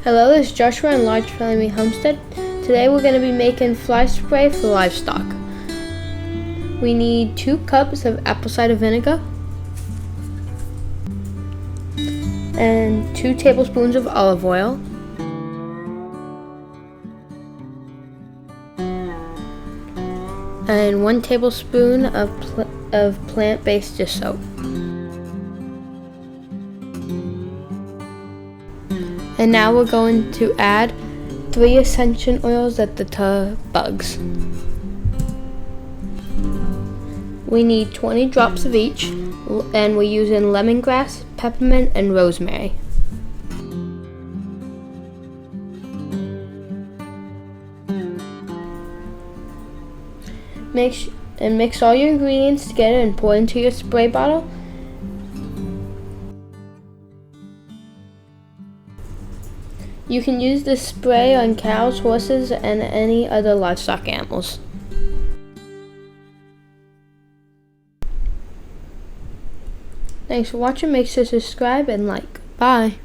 Hello, this is Joshua in Large Family Homestead. Today we're going to be making fly spray for livestock. We need 2 cups of apple cider vinegar and 2 tablespoons of olive oil, and 1 tablespoon of plant-based dish soap. And now we're going to add 3 essential oils at the bugs. We need 20 drops of each, and we're using lemongrass, peppermint, and rosemary. Mix all your ingredients together and pour into your spray bottle. You can use this spray on cows, horses, and any other livestock animals. Thanks for watching. Make sure to subscribe and like. Bye.